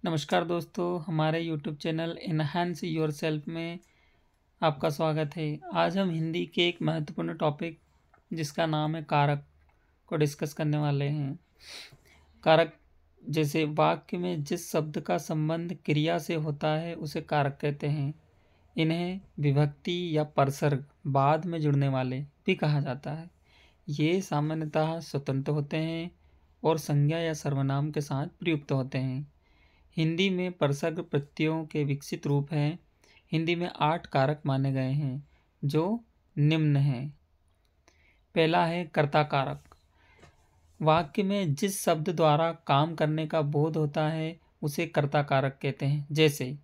नमस्कार दोस्तों, हमारे यूट्यूब चैनल इनहैंस योरसेल्फ में आपका स्वागत है। आज हम हिंदी के एक महत्वपूर्ण टॉपिक जिसका नाम है कारक को डिस्कस करने वाले हैं। कारक जैसे वाक्य में जिस शब्द का संबंध क्रिया से होता है उसे कारक कहते हैं। इन्हें विभक्ति या परसर्ग बाद में जुड़ने वाले भी कहा जाता है। ये सामान्यतः स्वतंत्र होते हैं और संज्ञा या सर्वनाम के साथ प्रयुक्त होते हैं। हिंदी में परसर्ग प्रत्ययों के विकसित रूप हैं। हिंदी में 8 कारक माने गए हैं जो निम्न हैं। पहला है कर्ता कारक। वाक्य में जिस शब्द द्वारा काम करने का बोध होता है उसे कर्ता कारक कहते हैं। जैसे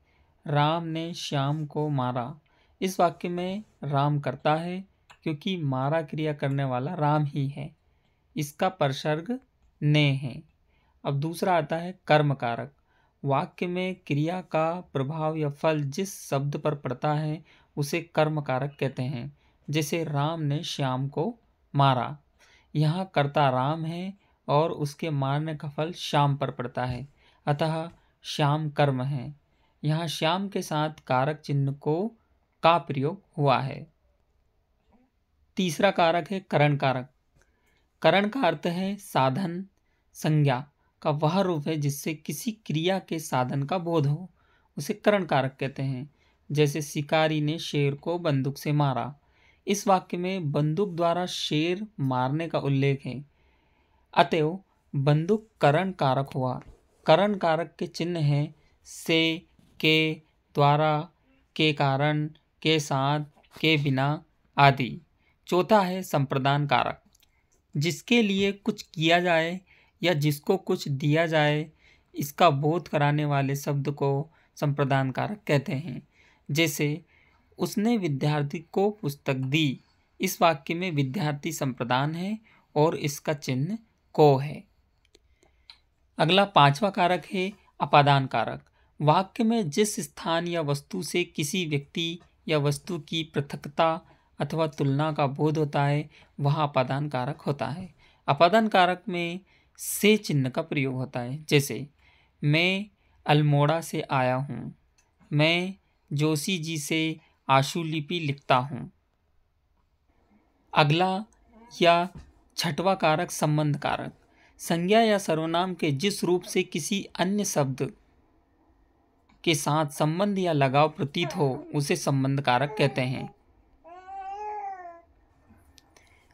राम ने श्याम को मारा। इस वाक्य में राम कर्ता है क्योंकि मारा क्रिया करने वाला राम ही है। इसका परसर्ग ने है। अब दूसरा आता है कर्म कारक। वाक्य में क्रिया का प्रभाव या फल जिस शब्द पर पड़ता है उसे कर्म कारक कहते हैं। जैसे राम ने श्याम को मारा। यहाँ कर्ता राम है और उसके मारने का फल श्याम पर पड़ता है, अतः श्याम कर्म है। यहाँ श्याम के साथ कारक चिन्ह का प्रयोग हुआ है। तीसरा कारक है करण कारक। करण का अर्थ है साधन, संज्ञा का वह रूप है जिससे किसी क्रिया के साधन का बोध हो, उसे करण कारक कहते हैं। जैसे शिकारी ने शेर को बंदूक से मारा। इस वाक्य में बंदूक द्वारा शेर मारने का उल्लेख है, अतएव बंदूक करण कारक हुआ। करण कारक के चिन्ह हैं से, के, द्वारा, के कारण, के साथ, के बिना आदि। चौथा है संप्रदान कारक। जिसके लिए कुछ किया जाए या जिसको कुछ दिया जाए, इसका बोध कराने वाले शब्द को संप्रदान कारक कहते हैं। जैसे उसने विद्यार्थी को पुस्तक दी। इस वाक्य में विद्यार्थी संप्रदान है और इसका चिन्ह को है। अगला पांचवा कारक है अपादान कारक। वाक्य में जिस स्थान या वस्तु से किसी व्यक्ति या वस्तु की पृथकता अथवा तुलना का बोध होता है वह अपादान कारक होता है। अपादान कारक में से चिन्ह का प्रयोग होता है। जैसे मैं अल्मोड़ा से आया हूँ, मैं जोशी जी से आशुलिपि लिखता हूँ। अगला या छठवां कारक संबंध कारक। संज्ञा या सर्वनाम के जिस रूप से किसी अन्य शब्द के साथ संबंध या लगाव प्रतीत हो उसे संबंध कारक कहते हैं।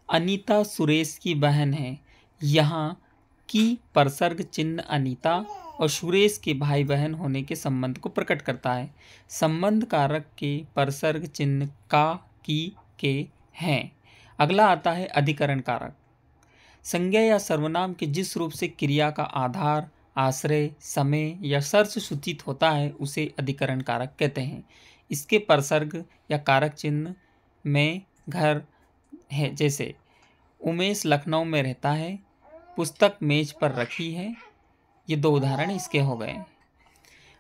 अनीता सुरेश की बहन है। यहाँ की परसर्ग चिन्ह अनीता और सुरेश के भाई बहन होने के संबंध को प्रकट करता है। संबंध कारक के परसर्ग चिन्ह का, की, के हैं। अगला आता है अधिकरण कारक। संज्ञा या सर्वनाम के जिस रूप से क्रिया का आधार, आश्रय, समय या शर्त सूचित होता है उसे अधिकरण कारक कहते हैं। इसके परसर्ग या कारक चिन्ह में घर है। जैसे उमेश लखनऊ में रहता है, पुस्तक मेज पर रखी है। ये 2 उदाहरण इसके हो गए।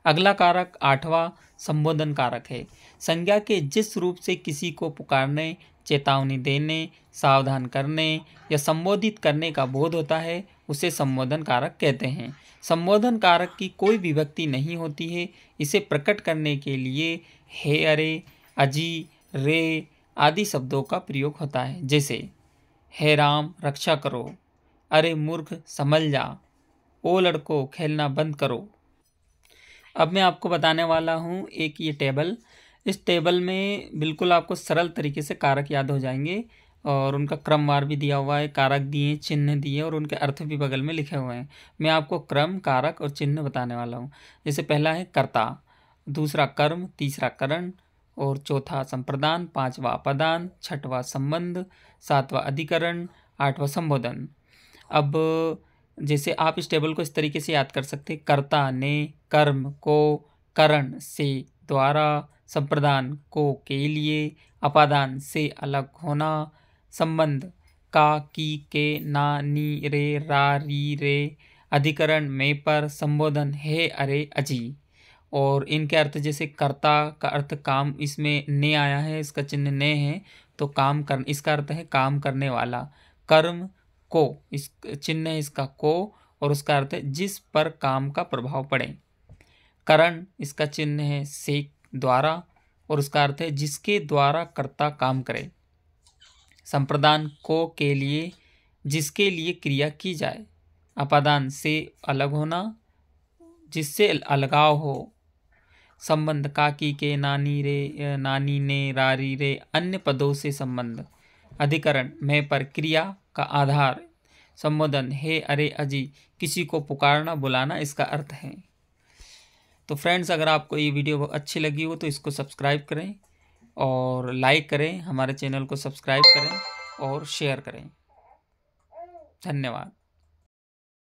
अगला कारक आठवां संबोधन कारक है। संज्ञा के जिस रूप से किसी को पुकारने, चेतावनी देने, सावधान करने या संबोधित करने का बोध होता है उसे संबोधन कारक कहते हैं। संबोधन कारक की कोई विभक्ति नहीं होती है। इसे प्रकट करने के लिए हे, अरे, अजी, रे आदि शब्दों का प्रयोग होता है। जैसे हे राम रक्षा करो, अरे मूर्ख संभल जा, ओ लड़को खेलना बंद करो। अब मैं आपको बताने वाला हूँ एक ये टेबल। इस टेबल में बिल्कुल आपको सरल तरीके से कारक याद हो जाएंगे और उनका क्रमवार भी दिया हुआ है, कारक दिए, चिन्ह दिए और उनके अर्थ भी बगल में लिखे हुए हैं। मैं आपको क्रम, कारक और चिन्ह बताने वाला हूँ। जैसे पहला है कर्ता, दूसरा कर्म, तीसरा करण और चौथा संप्रदान, पांचवा अपादान, छठवां संबंध, सातवां अधिकरण, आठवां संबोधन। अब जैसे आप इस टेबल को इस तरीके से याद कर सकते हैं। कर्ता ने, कर्म को, करण से, द्वारा, संप्रदान को, के लिए, अपादान से अलग होना, संबंध का, की, के, ना, नी, रे, रा, री, रे, अधिकरण में, पर, संबोधन हे, अरे, अजी। और इनके अर्थ जैसे कर्ता का अर्थ काम, इसमें ने आया है, इसका चिन्ह ने है तो काम कर, इसका अर्थ है काम करने वाला। कर्म को, इस चिन्ह है इसका को और उसका अर्थ है जिस पर काम का प्रभाव पड़े। करण इसका चिन्ह है से द्वारा और उसका अर्थ है जिसके द्वारा कर्ता काम करे। संप्रदान को के लिए जिसके लिए क्रिया की जाए। अपादान से अलग होना, जिससे अलगाव हो। संबंध काकी के, नानी रे, नानी ने, रारी रे, अन्य पदों से संबंध। अधिकरण में पर क्रिया का आधार। संबोधन हे अरे अजी, किसी को पुकारना बुलाना इसका अर्थ है। तो फ्रेंड्स, अगर आपको ये वीडियो अच्छी लगी हो तो इसको सब्सक्राइब करें और लाइक करें, हमारे चैनल को सब्सक्राइब करें और शेयर करें। धन्यवाद।